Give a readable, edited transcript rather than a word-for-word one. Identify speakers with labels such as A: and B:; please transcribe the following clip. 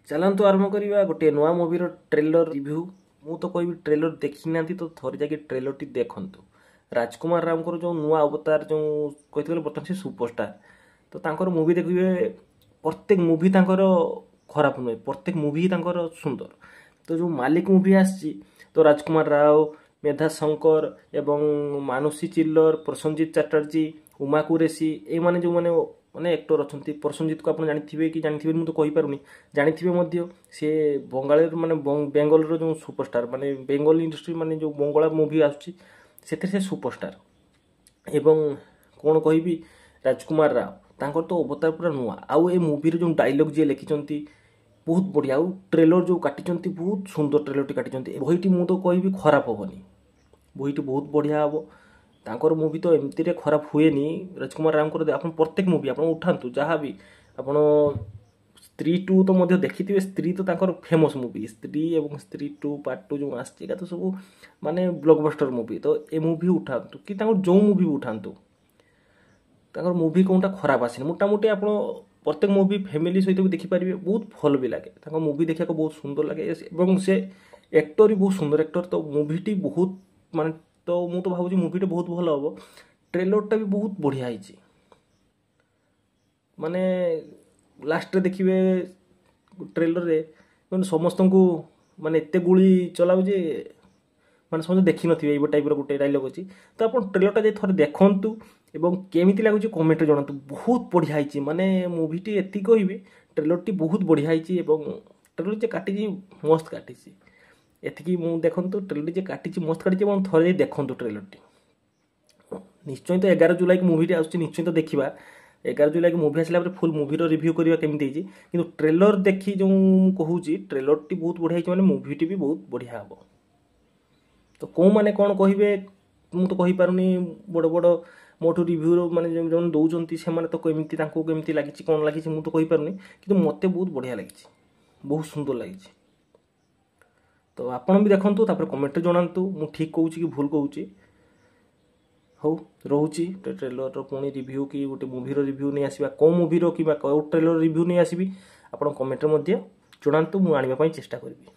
A: चलतु आरंभ करवा गोटे नुआ मूवीर ट्रेलर रिव्यू। मु तो कहबी ट्रेलर देखी ना तो थोड़े जाके ट्रेलर टी देखंतु। राजकुमार राव को जो नुआ अवतार जो कहते बर्तमान से सुपरस्टार तो तांकर मूवी देखिए प्रत्येक मूवी तांकर खराब नुहे, प्रत्येक मूवी तांकर सुंदर। तो जो मालिक मूवी आसी तो राजकुमार राव, मेधा शंकर एवं मानुषी चिल्लर, प्रसन्नजीत चटर्जी, उमा कुरेशी ए माने जो माने माने एक्टर अच्छा। प्रसन्नजीत को आप जानते कि जानते तो कहीपरूनी, जानते सी बंगाल माने बेंगल जो सुपरस्टार माने बेंगल इंडस्ट्री माने जो बंगला मूवी आसे सुपरस्टार। एवं कौन कहि राजकुमार राव तांकर तो अवतार पूरा नुआ। आउ ए मूवी जो डायलॉग जी लिखिं बहुत बढ़िया। आउ ट्रेलर जो काटी बहुत सुंदर ट्रेलर टी काटी। बहीटी मु तो कहि खराब हेनी, बहीटी बहुत बढ़िया हम। तांकर मूवी तो एमती रे खराब हुए नी। राजकुमार राव को आप प्रत्येक मूवी आप उठातु जहाँ भी आप स्त्री 2 तो मध्य देखिथिबे। स्त्री तो तांकर फेमस मूवी, स्त्री एवं स्त्री 2 पार्ट 2 जो आसछि तो सब माने ब्लॉकबस्टर मूवी। तो ए मूवी उठातु कि तांकर जो मूवी उठातु तांकर मूवी कोनटा खराब आसिनी। मोटामोटी आप प्रत्येक मूवी फैमिली सहित भी देखिपारे, बहुत भल भी लगे। तांकर मूवी देखा बहुत सुंदर लगे एवं से एक्टर भी बहुत सुंदर एक्टर। तो मूवीटी बहुत माने तो मु तो भावुँ मूवीटा बहुत भल हम। ट्रेलरटा भी बहुत बढ़िया है। माने लास्ट रे देखिए ट्रेलर रे समस्त को माने एते गुली चलाऊ जे माने समझ देखी नथिबे ए टाइप रो गोटे डायलॉग अछि। तो आप ट्रेलरटा जे थोड़े देखंतु एवं केमिति लागुछि कमेंट जणातु। बहुत बढ़िया है माने मूवीटी एति कहबी ट्रेलरटी बहुत बढ़िया है। एवं ट्रेलर जे काटिछि मस्त काटिछि एतिकी मु देखंतु। ट्रेलर जे काटिछि मस्त काटिछि एवं थोड़े देखंतु ट्रेलरटी। निश्चय तो 11 जुलाई को मूवी आसुछि, निश्चय तो देखा। 11 जुलाई को मूवी आसला फुल मूवीर रिव्यू करवा केमती कि ट्रेलर देखी जो कहूँ ट्रेलर टी बहुत बढ़िया माने मूवीटी भी बहुत बढ़िया हम। तो कौ मैंने कौन कहे मु तो कहीपरूनी बड़ बड़ मोटू रिव्यू माने जो दौरान से तो केमती लगी कौन लगी मु तो कहीपरूनी कि मत बहुत बढ़िया लगी, बहुत सुंदर लगी। तो आपण भी देखंतु तापर कमेंट जणांतु मु ठीक कहूँ कि भूल कहूँ। हौ रोची ट्रेलर पुणी रिव्यू कि गोटे मूवीर रिव्यू नहीं आसवा कौ मूवीर कि ट्रेलर रिव्यू नहीं आसबि आपण कमेंट जणांतु मु आनिबा पई चेष्टा करिबि।